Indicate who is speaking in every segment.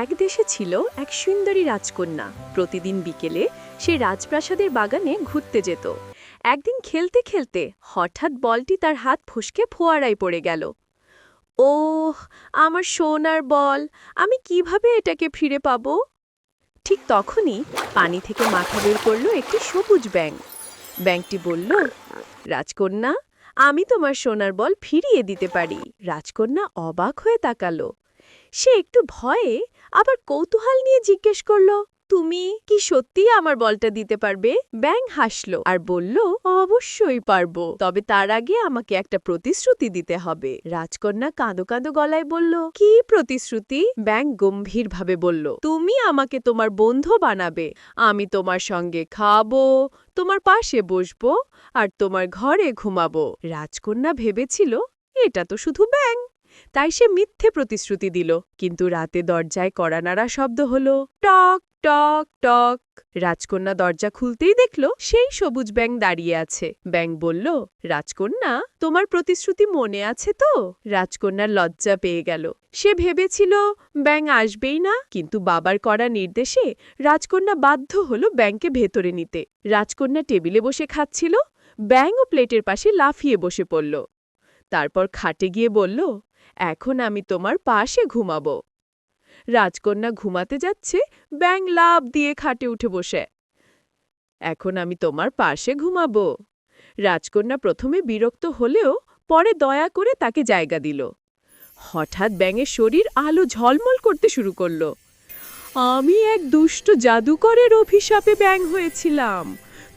Speaker 1: এক দেশে ছিল এক সুন্দরী রাজকন্যা। প্রতিদিন বিকেলে সে রাজপ্রাসাদের বাগানে ঘুরতে যেত। একদিন খেলতে খেলতে হঠাৎ বলটি তার হাত ফসকে ফোয়ারায় পড়ে গেল। ওহ, আমার সোনার বল, আমি কিভাবে এটাকে ফিরে পাবো? ঠিক তখনই পানি থেকে মাথা বের করলো একটি সবুজ ব্যাঙ। ব্যাঙটি বলল, রাজকন্যা, আমি তোমার সোনার বল ফিরিয়ে দিতে পারি। রাজকন্যা অবাক হয়ে তাকালো। সে একটু ভয়ে আবার কৌতূহল নিয়ে জিজ্ঞেস করল, তুমি কি সত্যিই আমার বলটা দিতে পারবে? ব্যাঙ হাসলো আর বলল, অবশ্যই পারবো, তবে তার আগে আমাকে একটা প্রতিশ্রুতি দিতে হবে। রাজকন্যা কাঁদো কাঁদো গলায় বলল, কি প্রতিশ্রুতি? ব্যাঙ গম্ভীরভাবে বলল, তুমি আমাকে তোমার বন্ধু বানাবে। আমি তোমার সঙ্গে খাবো, তোমার পাশে বসবো আর তোমার ঘরে ঘুমাবো। রাজকন্যা ভেবেছিল এটা তো শুধু ব্যাঙ, তাই সে মিথ্যে প্রতিশ্রুতি দিল। কিন্তু রাতে দরজায় কড়া নাড়া শব্দ হলো, টক টক টক। রাজকন্যা দরজা খুলতেই দেখল সেই সবুজ ব্যাঙ দাঁড়িয়ে আছে। ব্যাঙ বলল, রাজকন্যা, তোমার প্রতিশ্রুতি মনে আছে তো? রাজকন্যার লজ্জা পেয়ে গেল। সে ভেবেছিল ব্যাঙ আসবেই না, কিন্তু বাবার কড়া নির্দেশে রাজকন্যা বাধ্য হল ব্যাঙকে ভেতরে নিতে। রাজকন্যা টেবিলে বসে খাচ্ছিল, ব্যাঙও প্লেটের পাশে লাফিয়ে বসে পড়ল। তারপর খাটে গিয়ে বলল, এখন আমি তোমার পাশে ঘুমাবো। রাজকন্যা ঘুমাতে যাচ্ছে, ব্যাঙ লাফ দিয়ে খাটে উঠে বসে, এখন আমি তোমার পাশে ঘুমাবো। রাজকন্যা প্রথমে বিরক্ত হলেও পরে দয়া করে তাকে জায়গা দিল। হঠাৎ ব্যাঙের শরীর আলো ঝলমল করতে শুরু করল। আমি এক দুষ্ট জাদুকরের অভিশাপে ব্যাঙ হয়েছিলাম।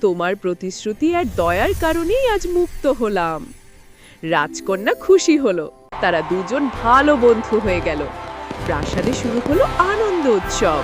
Speaker 1: তোমার প্রতিশ্রুতি আর দয়ার কারণেই আজ মুক্ত হলাম। রাজকন্যা খুশি হলো। তারা দুজন ভালো বন্ধু হয়ে গেল। প্রাসাদে শুরু হলো আনন্দ উৎসব।